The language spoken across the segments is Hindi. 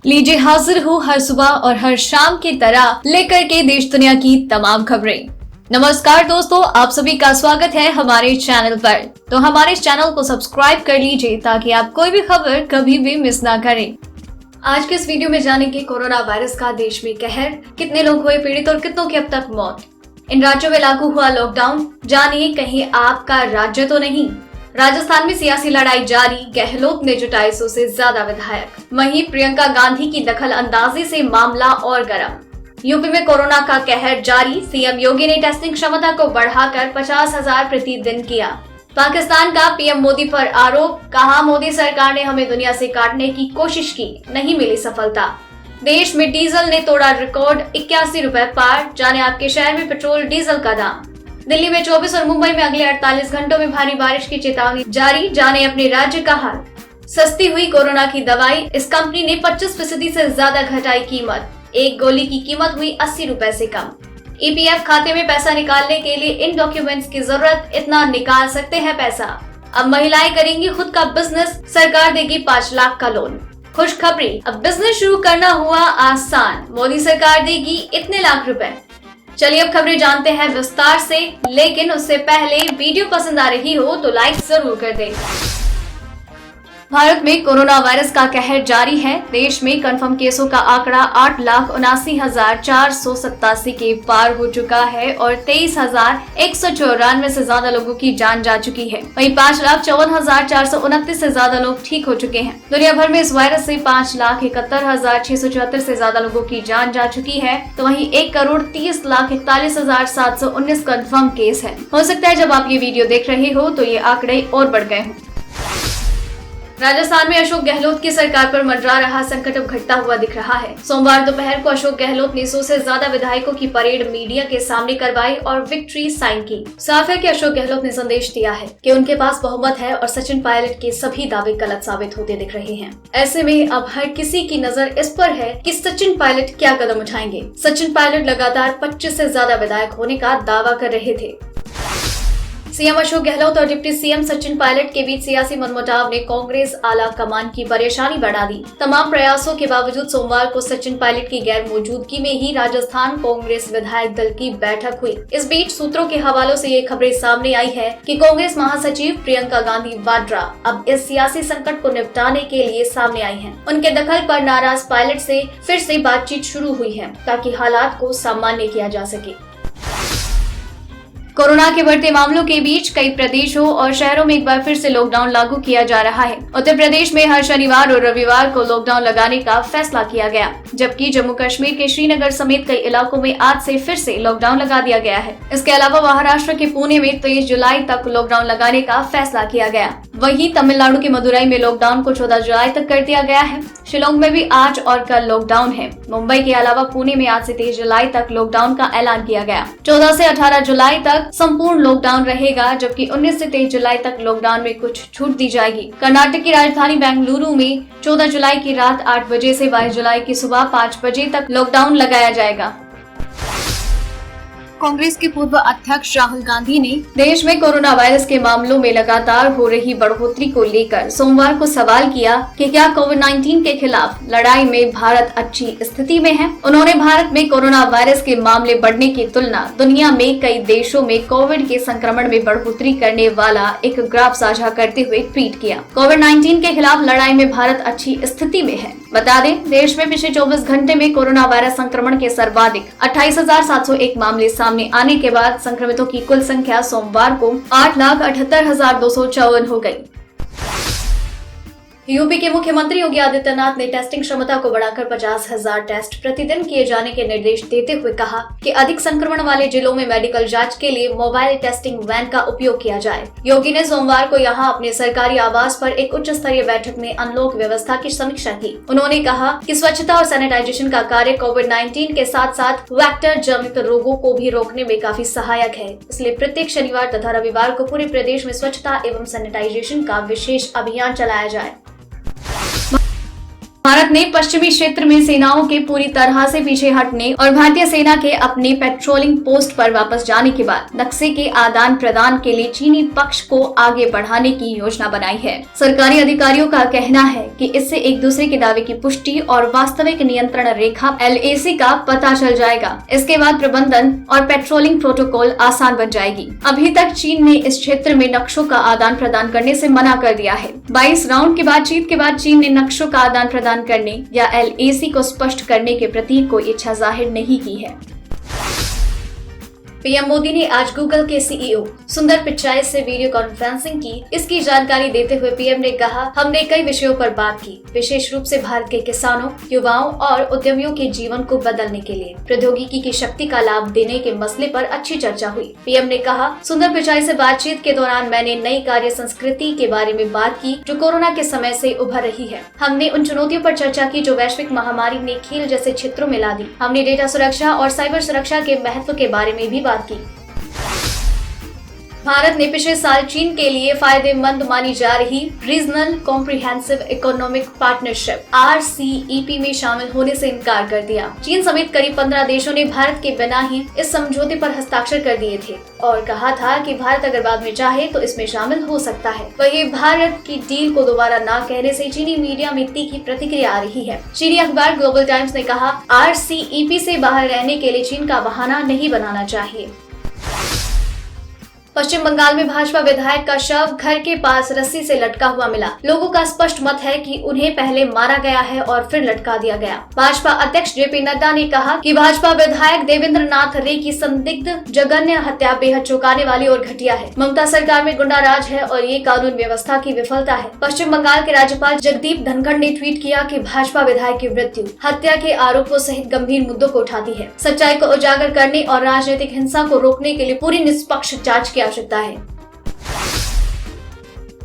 लीजिए हाजिर हूँ हर सुबह और हर शाम की तरह लेकर के देश दुनिया की तमाम खबरें। नमस्कार दोस्तों, आप सभी का स्वागत है हमारे चैनल पर। तो हमारे चैनल को सब्सक्राइब कर लीजिए ताकि आप कोई भी खबर कभी भी मिस ना करें। आज के इस वीडियो में जानेंगे कोरोना वायरस का देश में कहर, कितने लोग हुए पीड़ित और कितनों की अब तक मौत। इन राज्यों में लागू हुआ लॉकडाउन, जानिए कहीं आपका राज्य तो नहीं। राजस्थान में सियासी लड़ाई जारी, गहलोत ने जुटाए 100 से ज्यादा विधायक। वहीं प्रियंका गांधी की दखल अंदाजी से मामला और गर्म। यूपी में कोरोना का कहर जारी, सीएम योगी ने टेस्टिंग क्षमता को बढ़ाकर 50,000 प्रतिदिन किया। पाकिस्तान का पीएम मोदी पर आरोप, कहा मोदी सरकार ने हमें दुनिया से काटने की कोशिश की, नहीं मिली सफलता। देश में डीजल ने तोड़ा रिकॉर्ड, 81 रुपए पार। जाने आपके शहर में पेट्रोल डीजल का दाम। दिल्ली में 24 और मुंबई में अगले 48 घंटों में भारी बारिश की चेतावनी जारी। जाने अपने राज्य का हाल। सस्ती हुई कोरोना की दवाई, इस कंपनी ने 25% से ज्यादा घटाई कीमत। एक गोली की कीमत हुई 80 रुपए से कम। ईपीएफ खाते में पैसा निकालने के लिए इन डॉक्यूमेंट्स की जरूरत, इतना निकाल सकते हैं पैसा। अब महिलाएं करेंगी खुद का बिजनेस, सरकार देगी 5 लाख का लोन। खुशखबरी, अब बिजनेस शुरू करना हुआ आसान, मोदी सरकार देगी इतने लाख रुपए। चलिए अब खबरें जानते हैं विस्तार से, लेकिन उससे पहले वीडियो पसंद आ रही हो तो लाइक जरूर कर दें। भारत में कोरोना वायरस का कहर जारी है। देश में कंफर्म केसों का आंकड़ा 8,79,487 के पार हो चुका है और 23,194 से ज्यादा लोगों की जान जा चुकी है। वहीं 5,54,429 से ज्यादा लोग ठीक हो चुके हैं। दुनिया भर में इस वायरस से 5,71,674 से ज्यादा लोगों की जान जा चुकी है, तो वहीं 1,30,41,719 कंफर्म केस है। हो सकता है जब आप ये वीडियो देख रहे हो तो ये आंकड़े और बढ़ गए हों। राजस्थान में अशोक गहलोत की सरकार पर मंडरा रहा संकट अब घटता हुआ दिख रहा है। सोमवार दोपहर को अशोक गहलोत ने 100 से ज्यादा विधायकों की परेड मीडिया के सामने करवाई और विक्ट्री साइन की। साफ है कि अशोक गहलोत ने संदेश दिया है कि उनके पास बहुमत है और सचिन पायलट के सभी दावे गलत साबित होते दिख रहे हैं। ऐसे में अब हर किसी की नजर इस पर है कि सचिन पायलट क्या कदम उठाएंगे। सचिन पायलट लगातार 25 से ज्यादा विधायक होने का दावा कर रहे थे। सीएम अशोक गहलोत और डिप्टी सीएम सचिन पायलट के बीच सियासी मनमुटाव ने कांग्रेस आला कमान की परेशानी बढ़ा दी। तमाम प्रयासों के बावजूद सोमवार को सचिन पायलट की गैर मौजूदगी में ही राजस्थान कांग्रेस विधायक दल की बैठक हुई। इस बीच सूत्रों के हवालों से ये खबरें सामने आई है कि कांग्रेस महासचिव प्रियंका गांधी वाड्रा अब इस सियासी संकट को निपटाने के लिए सामने आई हैं। उनके दखल पर नाराज पायलट से फिर से बातचीत शुरू हुई है ताकि हालात को सामान्य किया जा सके। कोरोना के बढ़ते मामलों के बीच कई प्रदेशों और शहरों में एक बार फिर से लॉकडाउन लागू किया जा रहा है। उत्तर प्रदेश में हर शनिवार और रविवार को लॉकडाउन लगाने का फैसला किया गया, जबकि जम्मू कश्मीर के श्रीनगर समेत कई इलाकों में आज से फिर से लॉकडाउन लगा दिया गया है। इसके अलावा महाराष्ट्र के पुणे में 23 जुलाई तक लॉकडाउन लगाने का फैसला किया गया। वहीं तमिलनाडु के मदुरई में लॉकडाउन को 14 जुलाई तक कर दिया गया है। शिलोंग में भी आज और कल लॉकडाउन है। मुंबई के अलावा पुणे में आज से 23 जुलाई तक लॉकडाउन का ऐलान किया गया। 14 से 18 जुलाई तक संपूर्ण लॉकडाउन रहेगा, जबकि 19 से 23 जुलाई तक लॉकडाउन में कुछ छूट दी जाएगी। कर्नाटक की राजधानी बेंगलुरु में 14 जुलाई की रात 8 बजे से 22 जुलाई की सुबह 5 बजे तक लॉकडाउन लगाया जाएगा। कांग्रेस के पूर्व अध्यक्ष राहुल गांधी ने देश में कोरोना वायरस के मामलों में लगातार हो रही बढ़ोतरी को लेकर सोमवार को सवाल किया कि क्या कोविड-19 के खिलाफ लड़ाई में भारत अच्छी स्थिति में है। उन्होंने भारत में कोरोना वायरस के मामले बढ़ने की तुलना दुनिया में कई देशों में कोविड के संक्रमण में बढ़ोतरी करने वाला एक ग्राफ साझा करते हुए ट्वीट किया। कोविड-19 के खिलाफ लड़ाई में भारत अच्छी स्थिति में है। बता दें, देश में पिछले 24 घंटे में कोरोना वायरस संक्रमण के सर्वाधिक 28,701 मामले सामने आने के बाद संक्रमितों की कुल संख्या सोमवार को 8,78,254 हो गई। यूपी के मुख्यमंत्री योगी आदित्यनाथ ने टेस्टिंग क्षमता को बढ़ाकर 50,000 टेस्ट प्रतिदिन किए जाने के निर्देश देते हुए कहा कि अधिक संक्रमण वाले जिलों में मेडिकल जांच के लिए मोबाइल टेस्टिंग वैन का उपयोग किया जाए। योगी ने सोमवार को यहां अपने सरकारी आवास पर एक उच्च स्तरीय बैठक में अनलॉक व्यवस्था की समीक्षा की। उन्होंने कहा कि स्वच्छता और सैनिटाइजेशन का कार्य कोविड-19 के साथ साथ वेक्टर जनित रोगों को भी रोकने में काफी सहायक है, इसलिए प्रत्येक शनिवार तथा रविवार को पूरे प्रदेश में स्वच्छता एवं सैनिटाइजेशन का विशेष अभियान चलाया जाए। भारत ने पश्चिमी क्षेत्र में सेनाओं के पूरी तरह से पीछे हटने और भारतीय सेना के अपने पेट्रोलिंग पोस्ट पर वापस जाने के बाद नक्शे के आदान प्रदान के लिए चीनी पक्ष को आगे बढ़ाने की योजना बनाई है। सरकारी अधिकारियों का कहना है कि इससे एक दूसरे के दावे की पुष्टि और वास्तविक नियंत्रण रेखा LAC का पता चल जाएगा। इसके बाद प्रबंधन और पेट्रोलिंग प्रोटोकॉल आसान बन जाएगी। अभी तक चीन ने इस क्षेत्र में नक्शों का आदान प्रदान करने से मना कर दिया है। 22 राउंड की बातचीत के बाद चीन ने नक्शों का आदान प्रदान करने या LAC को स्पष्ट करने के प्रति कोई इच्छा जाहिर नहीं की है। पीएम मोदी ने आज गूगल के CEO सुंदर पिचाई से वीडियो कॉन्फ्रेंसिंग की। इसकी जानकारी देते हुए पीएम ने कहा, हमने कई विषयों पर बात की, विशेष रूप से भारत के किसानों, युवाओं और उद्यमियों के जीवन को बदलने के लिए प्रौद्योगिकी की शक्ति का लाभ देने के मसले पर अच्छी चर्चा हुई। पीएम ने कहा, सुंदर पिचाई से बातचीत के दौरान मैंने नई कार्य संस्कृति के बारे में बात की जो कोरोना के समय से उभर रही है। हमने उन चुनौतियों पर चर्चा की जो वैश्विक महामारी ने खेल जैसे क्षेत्रों में ला दी। हमने डेटा सुरक्षा और साइबर सुरक्षा के महत्व के बारे में भी बात की। भारत ने पिछले साल चीन के लिए फायदेमंद मानी जा रही regional comprehensive economic partnership RCEP में शामिल होने से इनकार कर दिया। चीन समेत करीब 15 देशों ने भारत के बिना ही इस समझौते पर हस्ताक्षर कर दिए थे और कहा था कि भारत अगर बाद में चाहे तो इसमें शामिल हो सकता है। वहीं भारत की डील को दोबारा न कहने से चीनी मीडिया में तीखी प्रतिक्रिया आ रही है। चीनी अखबार ग्लोबल टाइम्स ने कहा, RCEP से बाहर रहने के लिए चीन का बहाना नहीं बनाना चाहिए। पश्चिम बंगाल में भाजपा विधायक का शव घर के पास रस्सी से लटका हुआ मिला। लोगों का स्पष्ट मत है कि उन्हें पहले मारा गया है और फिर लटका दिया गया। भाजपा अध्यक्ष JP नड्डा ने कहा कि भाजपा विधायक देवेंद्र नाथ रे की संदिग्ध जघन्य हत्या बेहद चौंकाने वाली और घटिया है। ममता सरकार में गुंडा राज है और ये कानून व्यवस्था की विफलता है। पश्चिम बंगाल के राज्यपाल जगदीप धनखड़ ने ट्वीट किया कि भाजपा विधायक की मृत्यु हत्या के आरोपों सहित गंभीर मुद्दों को उठाती है। सच्चाई को उजागर करने और राजनीतिक हिंसा को रोकने के लिए पूरी निष्पक्ष जांच की आवश्यकता है।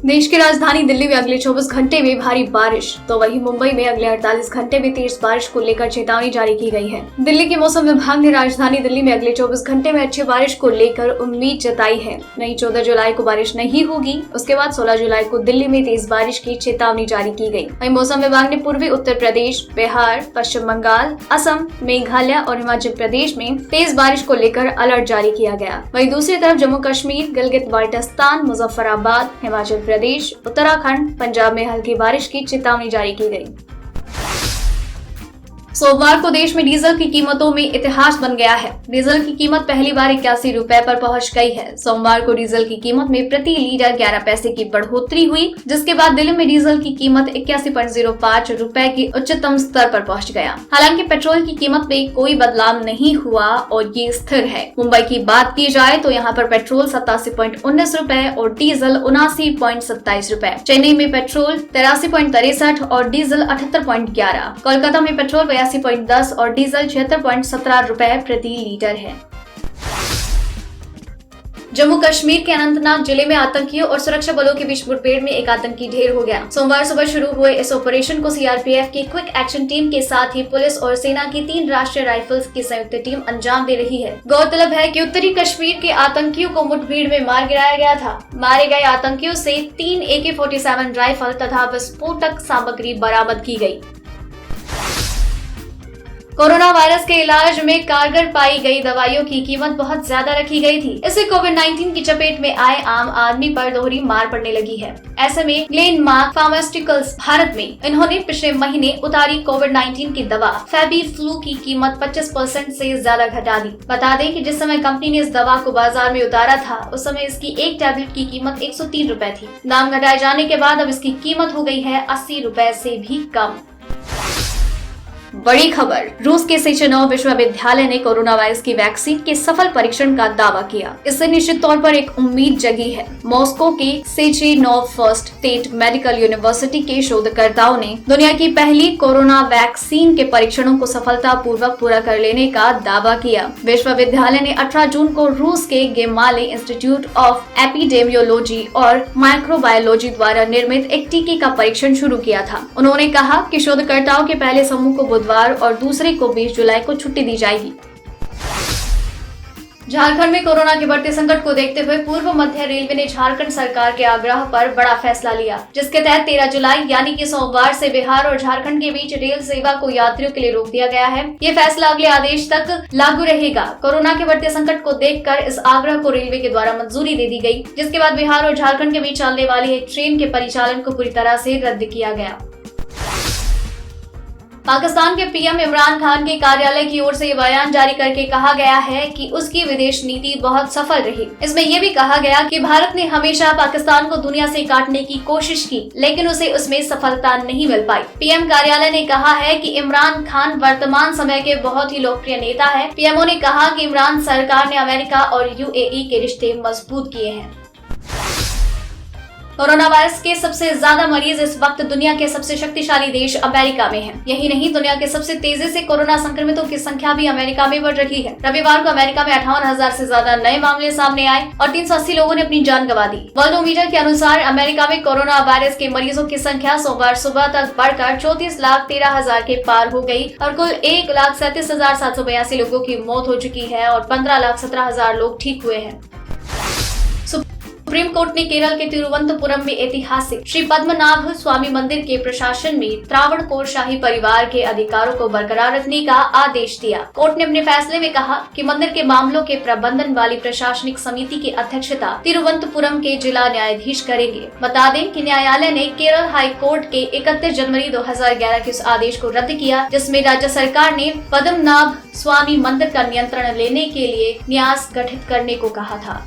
देश की राजधानी दिल्ली में अगले 24 घंटे में भारी बारिश, तो वहीं मुंबई में अगले 48 घंटे में तेज बारिश को लेकर चेतावनी जारी की गई है। दिल्ली के मौसम विभाग ने राजधानी दिल्ली में अगले 24 घंटे में अच्छी बारिश को लेकर उम्मीद जताई है। वहीं 14 जुलाई को बारिश नहीं होगी। उसके बाद 16 जुलाई को दिल्ली में तेज बारिश की चेतावनी जारी की गई। वहीं मौसम विभाग ने पूर्वी उत्तर प्रदेश, बिहार, पश्चिम बंगाल, असम, मेघालय और हिमाचल प्रदेश में तेज बारिश को लेकर अलर्ट जारी किया गया। वहीं दूसरी तरफ जम्मू कश्मीर, गिलगित बाल्टिस्तान, मुजफ्फराबाद, हिमाचल प्रदेश, उत्तराखंड, पंजाब में हल्की बारिश की चेतावनी जारी की गई। सोमवार को देश में डीजल की कीमतों में इतिहास बन गया है। डीजल की कीमत पहली बार 81 रुपए पर पहुंच गई है। सोमवार को डीजल की कीमत में प्रति लीटर 11 पैसे की बढ़ोतरी हुई, जिसके बाद दिल्ली में डीजल की कीमत 81.05 रुपए की उच्चतम स्तर पर पहुंच गया। हालांकि पेट्रोल की कीमत में कोई बदलाव नहीं हुआ और ये स्थिर है। मुंबई की बात की जाए तो यहाँ पर पेट्रोल 87.19 रुपए और डीजल 79.27 रुपए। चेन्नई में पेट्रोल 83.63 और डीजल 78.11। कोलकाता में पेट्रोल 82.10 और डीजल 76.17 रुपए प्रति लीटर है। जम्मू कश्मीर के अनंतनाग जिले में आतंकियों और सुरक्षा बलों के बीच मुठभेड़ में एक आतंकी ढेर हो गया। सोमवार सुबह शुरू हुए इस ऑपरेशन को CRPF की क्विक एक्शन टीम के साथ ही पुलिस और सेना की 3 राष्ट्रीय राइफल्स की संयुक्त टीम अंजाम दे रही है। गौरतलब है कि उत्तरी कश्मीर के आतंकियों को मुठभेड़ में मार गिराया गया था। मारे गए आतंकियों से 3 AK-47 राइफल तथा विस्फोटक सामग्री बरामद की गयी। कोरोना वायरस के इलाज में कारगर पाई गई दवाइयों की कीमत बहुत ज्यादा रखी गई थी। इससे कोविड-19 की चपेट में आए आम आदमी पर दोहरी मार पड़ने लगी है। ऐसे में ग्लेनमार्क फार्मास्यूटिकल्स भारत में इन्होंने पिछले महीने उतारी कोविड-19 की दवा फेबीफ्लू की कीमत 25% से ज्यादा घटा दी। बता दें कि जिस समय कंपनी ने इस दवा को बाजार में उतारा था, उस समय इसकी एक टैबलेट की कीमत 103 रुपए थी। दाम घटाए जाने के बाद अब इसकी कीमत हो गई है 80 रुपए से भी कम। बड़ी खबर, रूस के सेचेनोव विश्वविद्यालय ने कोरोना वायरस की वैक्सीन के सफल परीक्षण का दावा किया। इससे निश्चित तौर पर एक उम्मीद जगी है। मॉस्को के Sechenov first state medical university के शोधकर्ताओं ने दुनिया की पहली कोरोना वैक्सीन के परीक्षणों को सफलतापूर्वक पूरा कर लेने का दावा किया। विश्वविद्यालय ने 18 जून को रूस के गेमाले इंस्टीट्यूट ऑफ एपिडेमियोलॉजी और माइक्रोबायोलॉजी द्वारा निर्मित एक टीके का परीक्षण शुरू किया था। उन्होंने कहा कि शोधकर्ताओं के पहले समूह को बुधवार और दूसरे को 20 जुलाई को छुट्टी दी जाएगी। झारखंड में कोरोना के बढ़ते संकट को देखते हुए पूर्व मध्य रेलवे ने झारखंड सरकार के आग्रह पर बड़ा फैसला लिया, जिसके तहत 13 जुलाई यानी कि सोमवार से बिहार और झारखंड के बीच रेल सेवा को यात्रियों के लिए रोक दिया गया है। ये फैसला अगले आदेश तक लागू रहेगा। कोरोना के बढ़ते संकट को देखकर इस आग्रह को रेलवे के द्वारा मंजूरी दे दी गई, जिसके बाद बिहार और झारखंड के बीच चलने वाली एक ट्रेन के परिचालन को पूरी तरह से रद्द किया गया। पाकिस्तान के पीएम इमरान खान के कार्यालय की ओर से ये बयान जारी करके कहा गया है कि उसकी विदेश नीति बहुत सफल रही। इसमें यह भी कहा गया कि भारत ने हमेशा पाकिस्तान को दुनिया से काटने की कोशिश की, लेकिन उसे उसमें सफलता नहीं मिल पाई। पीएम कार्यालय ने कहा है कि इमरान खान वर्तमान समय के बहुत ही लोकप्रिय नेता है। पीएमओ ने कहा कि इमरान सरकार ने अमेरिका और यूएई के रिश्ते मजबूत किए हैं। कोरोना वायरस के सबसे ज्यादा मरीज इस वक्त दुनिया के सबसे शक्तिशाली देश अमेरिका में हैं। यही नहीं, दुनिया के सबसे तेजी से कोरोना संक्रमितों की संख्या भी अमेरिका में बढ़ रही है। रविवार को अमेरिका में 58,000 से ज्यादा नए मामले सामने आए और 380 लोगों ने अपनी जान गंवा दी। वर्ल्डोमीटर के अनुसार अमेरिका में कोरोना वायरस के मरीजों की संख्या सोमवार सुबह तक बढ़कर 34,13,000 के पार हो गयी और कुल 1,37,782 लोगों की मौत हो चुकी है और 15,17,000 लोग ठीक हुए हैं। सुप्रीम कोर्ट ने केरल के तिरुवनंतपुरम में ऐतिहासिक श्री पद्मनाभ स्वामी मंदिर के प्रशासन में त्रावणकोर शाही परिवार के अधिकारों को बरकरार रखने का आदेश दिया। कोर्ट ने अपने फैसले में कहा कि मंदिर के मामलों के प्रबंधन वाली प्रशासनिक समिति की अध्यक्षता तिरुवनंतपुरम के जिला न्यायाधीश करेंगे। बता दें कि न्यायालय ने केरल हाई कोर्ट के 31 जनवरी 2011 के उस आदेश को रद्द किया, जिसमें राज्य सरकार ने पद्मनाभ स्वामी मंदिर का नियंत्रण लेने के लिए न्यास गठित करने को कहा था।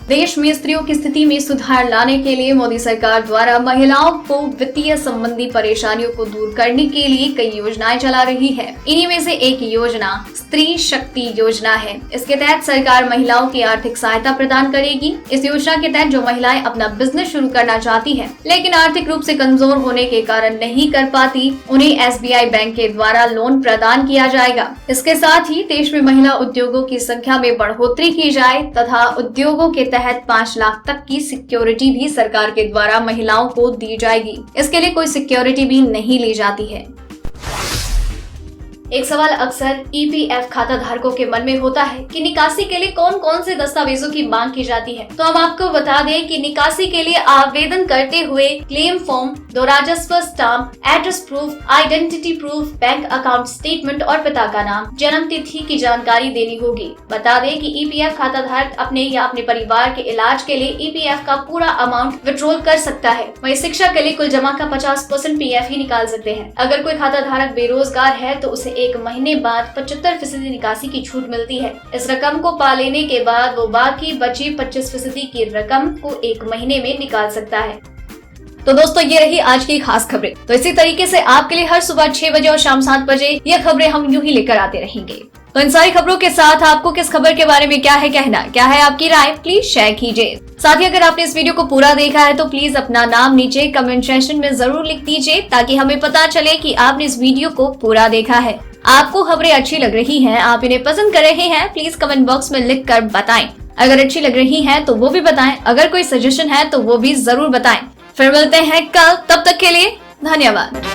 देश में स्त्रियों की स्थिति में सुधार लाने के लिए मोदी सरकार द्वारा महिलाओं को वित्तीय संबंधी परेशानियों को दूर करने के लिए कई योजनाएं चला रही है। इन्हीं में से एक योजना स्त्री शक्ति योजना है। इसके तहत सरकार महिलाओं की आर्थिक सहायता प्रदान करेगी। इस योजना के तहत जो महिलाएं अपना बिजनेस शुरू करना चाहती हैं, लेकिन आर्थिक रूप से कमजोर होने के कारण नहीं कर पाती, उन्हें SBI बैंक के द्वारा लोन प्रदान किया जाएगा। इसके साथ ही देश में महिला उद्योगों की संख्या में बढ़ोतरी की जाए तथा उद्योगों के तहत 5 लाख तक की सिक्योरिटी भी सरकार के द्वारा महिलाओं को दी जाएगी। इसके लिए कोई सिक्योरिटी भी नहीं ली जाती है। एक सवाल अक्सर EPF खाता धारकों के मन में होता है कि निकासी के लिए कौन कौन से दस्तावेजों की मांग की जाती है। तो हम आपको बता दें कि निकासी के लिए आवेदन करते हुए क्लेम फॉर्म, 2 राजस्व stamp, address proof, identity proof, bank account statement और पिता का नाम, जन्म तिथि की जानकारी देनी होगी। बता दें कि EPF खाता धारक अपने या अपने परिवार के इलाज के लिए EPF का पूरा अमाउंट विड्रॉल कर सकता है। वहीं शिक्षा के लिए कुल जमा का 50% PF ही निकाल सकते हैं। अगर कोई खाता धारक बेरोजगार है तो उसे 1 महीने बाद 75% निकासी की छूट मिलती है। इस रकम को पा लेने के बाद वो बाकी बची 25% की रकम को 1 महीने में निकाल सकता है। तो दोस्तों, ये रही आज की खास खबरें। तो इसी तरीके से आपके लिए हर सुबह 6 बजे और शाम 7 बजे ये खबरें हम यूं ही लेकर आते रहेंगे। तो इन सारी खबरों के साथ आपको किस खबर के बारे में क्या है कहना, क्या है आपकी राय, प्लीज शेयर कीजिए। साथ ही अगर आपने इस वीडियो को पूरा देखा है तो प्लीज अपना नाम नीचे कमेंट सेक्शन में जरूर लिख दीजिए, ताकि हमें पता चले कि आपने इस वीडियो को पूरा देखा है। आपको खबरें अच्छी लग रही हैं, आप इन्हें पसंद कर रहे हैं, प्लीज कमेंट बॉक्स में लिख कर बताएं। अगर अच्छी लग रही हैं तो वो भी बताएं, अगर कोई सजेशन है तो वो भी जरूर बताएं। फिर मिलते हैं कल, तब तक के लिए धन्यवाद।